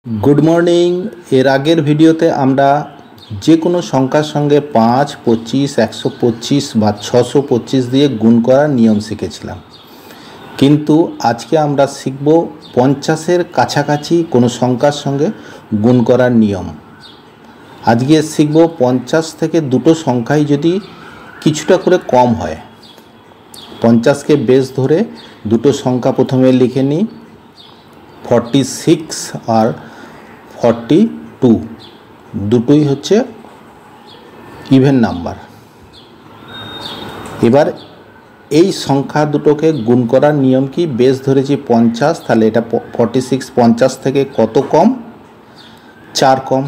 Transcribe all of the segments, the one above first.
Good morning. एर आगेर भिडियोते आमरा जे कोनो संख्यार संगे 5, 25, 125 बा 625 दिए गुण करार नियम शिखेछिलाम। किन्तु आजके आमरा शिखबो 50 काछाकाछि कोनो संख्यार संगे गुण करार नियम। आजके शिखबो 50 थेके दुटो संख्याई यदि किछुटा करे कम हय। 50 के बेस धरे दुटो संख्या प्रथमे लिखे निई 46 और 42 দুটোই হচ্ছে ইভেন নাম্বার। এবার এই সংখ্যা দুটোকে গুণ করার নিয়ম কি, বেস ধরেছি 50, তাহলে এটা 46 50 থেকে কত কম, 4 কম।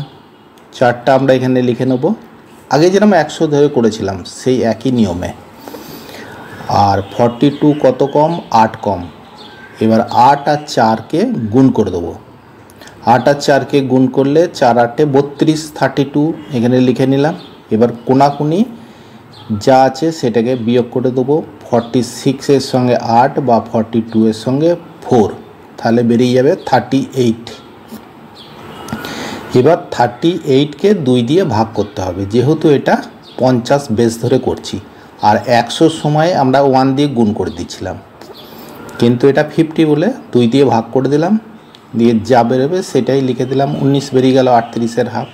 4টা আমরা এখানে লিখে নেব, আগে যেরকম 100 ধরে করেছিলাম সেই একই নিয়মে। আর 42 কত কম, 8 কম। এবার 8 আর 4কে গুণ করে দেবো। 8 আর 4কে গুণ করলে 4 8 32 32 এখানে লিখে নিলাম। এবার কোনাকুনি যা আছে সেটাকে বিয়োগ করে দেবো। 46 এর সঙ্গে 8 বা 42 এর সঙ্গে 4, তাহলে বেরিয়ে যাবে 38। এবার 38কে 2 দিয়ে ভাগ করতে হবে, যেহেতু এটা 50 বেস ধরে করছি। আর 100 সময় আমরা 1 দিয়ে গুণ করে দিচ্ছিলাম, কিন্তু এটা 50 বলে 2 দিয়ে ভাগ করে দিলাম, দিয়ে যা বেরোবে সেটাই লিখে দিলাম। 19 বেরিয়ে গেল 38 হাফ।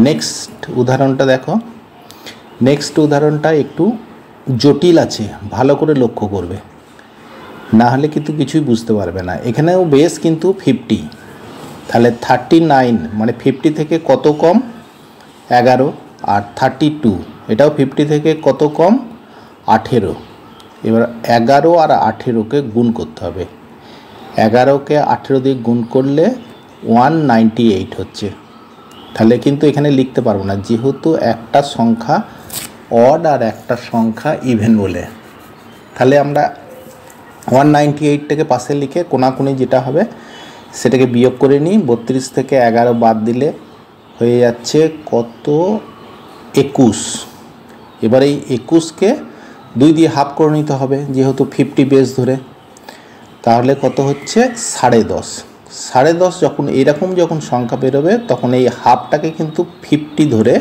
নেক্সট উদাহরণটা দেখো। নেক্সট উদাহরণটা একটু জটিল আছে, ভালো করে লক্ষ্য করবে, না হলে কিন্তু কিছুই বুঝতে পারবে না। এখানেও বেস কিন্তু 50, তাহলে 39 মানে 50 থেকে কত কম, 11। আর 32 এটাও 50 থেকে কত কম, 18। এবার 11 আর 18কে গুণ করতে হবে। 11কে 18 দিয়ে গুণ করলে 198 হচ্ছে। তাহলে কিন্তু এখানে লিখতে পারবো না, যেহেতু একটা সংখ্যা অড আর একটা সংখ্যা ইভেন বলে। তাহলে আমরা 198টাকে পাশে লিখে কোনাকুনি যেটা হবে সেটাকে বিয়োগ করে নিই। 32 থেকে 11 বাদ দিলে হয়ে যাচ্ছে কত, 21। এবার এই 21কে 2 দিয়ে হাফ করে নিতে হবে, যেহেতু 50 বেস ধরে। তাহলে কত হচ্ছে, 10.5। 10.5 যখন এইরকম যখন সংখ্যা বেরোবে তখন এই হাফটাকে কিন্তু 50 ধরে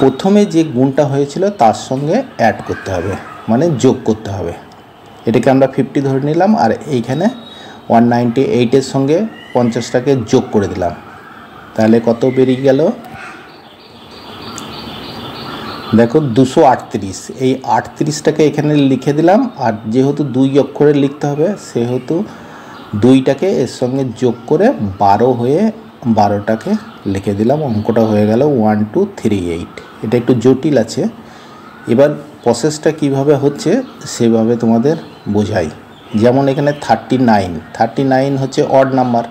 প্রথমে যে গুণটা হয়েছিল তার সঙ্গে অ্যাড করতে হবে, মানে যোগ করতে হবে। এটাকে আমরা 50 ধরে নিলাম, আর এইখানে 198 সঙ্গে 50টাকে যোগ করে দিলাম। তাহলে কত বেরিয়ে গেল, দেখো 238। এই 38টাকে এখানে লিখে দিলাম, আর যেহেতু 2 অক্ষরে লিখতে হবে সেহেতু 2টাকে এর সঙ্গে যোগ করে 12 হয়ে 12টাকে লিখে দিলাম। অঙ্কটা হয়ে গেল 1238। এটা একটু জটিল আছে। এবার প্রসেসটা কিভাবে হচ্ছে সেভাবে তোমাদের বোঝাই। যেমন এখানে 39 হচ্ছে অড নাম্বার,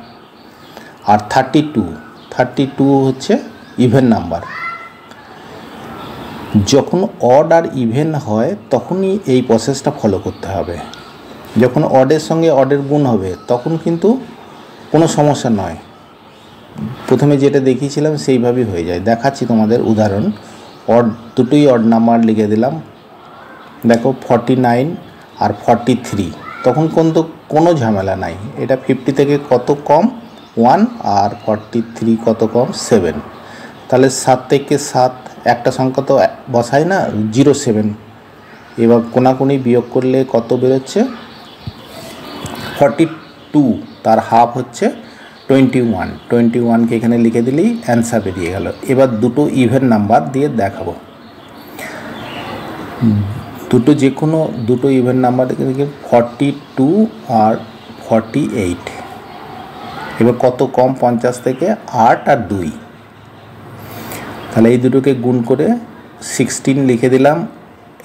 আর 32 হচ্ছে ইভেন নাম্বার। যখন অড আর ইভেন হয় তখনই এই প্রসেসটা ফলো করতে হবে। যখন অডের সঙ্গে অডের গুণ হবে তখন কিন্তু কোনো সমস্যা নয়, প্রথমে যেটা দেখিয়েছিলাম সেইভাবেই হয়ে যায়। দেখাচ্ছি তোমাদের উদাহরণ। অড দুটোই অড নাম্বার লিখে দিলাম। দেখো 49 আর 43, তখন কিন্তু কোনো ঝামেলা নাই। এটা 50 থেকে কত কম, 1, আর 43 কত কম, 7। তাহলে 7 থেকে 7 একটা সংখ্যা তো বসাই না, 07। এবার কোনাকুনি বিয়োগ করলে কত বেরোচ্ছে, 42, তার হাফ হচ্ছে 21কে এখানে লিখে দিলেই অ্যান্সার বেরিয়ে গেল। এবার দুটো ইভেন নাম্বার দিয়ে দেখাবো। যে কোনো দুটো ইভেন নাম্বার দেখে 42 আর 48। এবার কত কম, 50 থেকে 8 আর 2। তাহলে এই দুটোকে গুণ করে 16 লিখে দিলাম।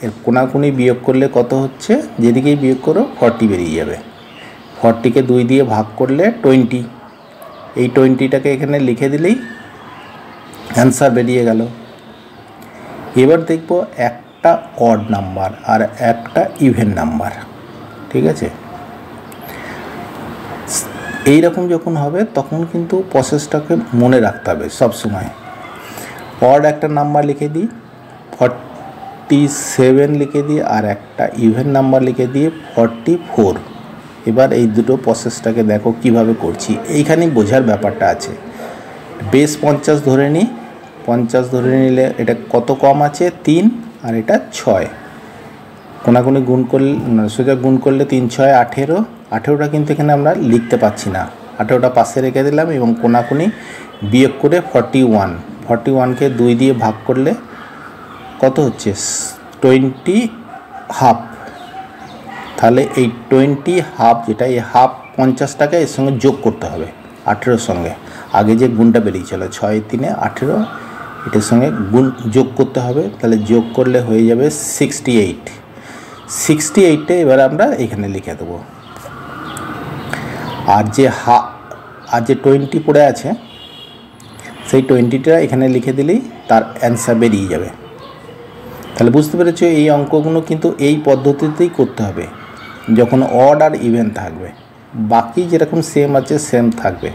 এর কোনাকুনি বিয়োগ করলে কত হচ্ছে, যেদিকেই বিয়োগ করো 40 বেরিয়ে যাবে। 40কে 2 দিয়ে ভাগ করলে 20। এই 20টাকে এখানে লিখে দিলেই অ্যান্সার বেরিয়ে গেল। এবার দেখব একটা অড নাম্বার আর একটা ইভেন নাম্বার, ঠিক আছে। এই রকম যখন হবে তখন কিন্তু প্রসেসটাকে মনে রাখতে হবে সব সময়। অড একটা নাম্বার লিখে দিই 47 লিখে দিই, আর একটা ইভেন নাম্বার লিখে দিয়ে 44। এবার এই দুটো প্রসেসটাকে দেখো কিভাবে করছি, এইখানেই বোঝার ব্যাপারটা আছে। বেস 50 ধরে নিই, 50 ধরে নিলে এটা কত কম আছে 3 আর এটা 6, কোনাকুনি গুণ করলে সোজা গুণ করলে 3 6 18, 18টা কিন্তু এখানে আমরা লিখতে পাচ্ছি না, 18টা পাশে রেখে দিলাম এবং কোনাকুনি বিয়োগ করে 41, 41কে 2 দিয়ে ভাগ করলে কত হচ্ছে 20 হাফ। তাহলে এই 20 হাফ যেটা, এই হাফ 50টাকে এর সঙ্গে যোগ করতে হবে 18-র সঙ্গে, আগে যে গুণটা বেরিয়েছিল 6 3 18, এটার সঙ্গে গুণ যোগ করতে হবে। তাহলে যোগ করলে হয়ে যাবে 68, 68টা এবার আমরা এখানে লিখে দেবো। আর যে 20 পড়ে আছে সেই 20টা এখানে লিখে দিলেই তার অ্যান্সার বেরিয়ে যাবে। তাহলে বুঝতে পেরেছো, এই অঙ্কগুলো কিন্তু এই পদ্ধতিতেই করতে হবে যখন অড আর ইভেন থাকবে, বাকি যেরকম সেম আছে সেম থাকবে।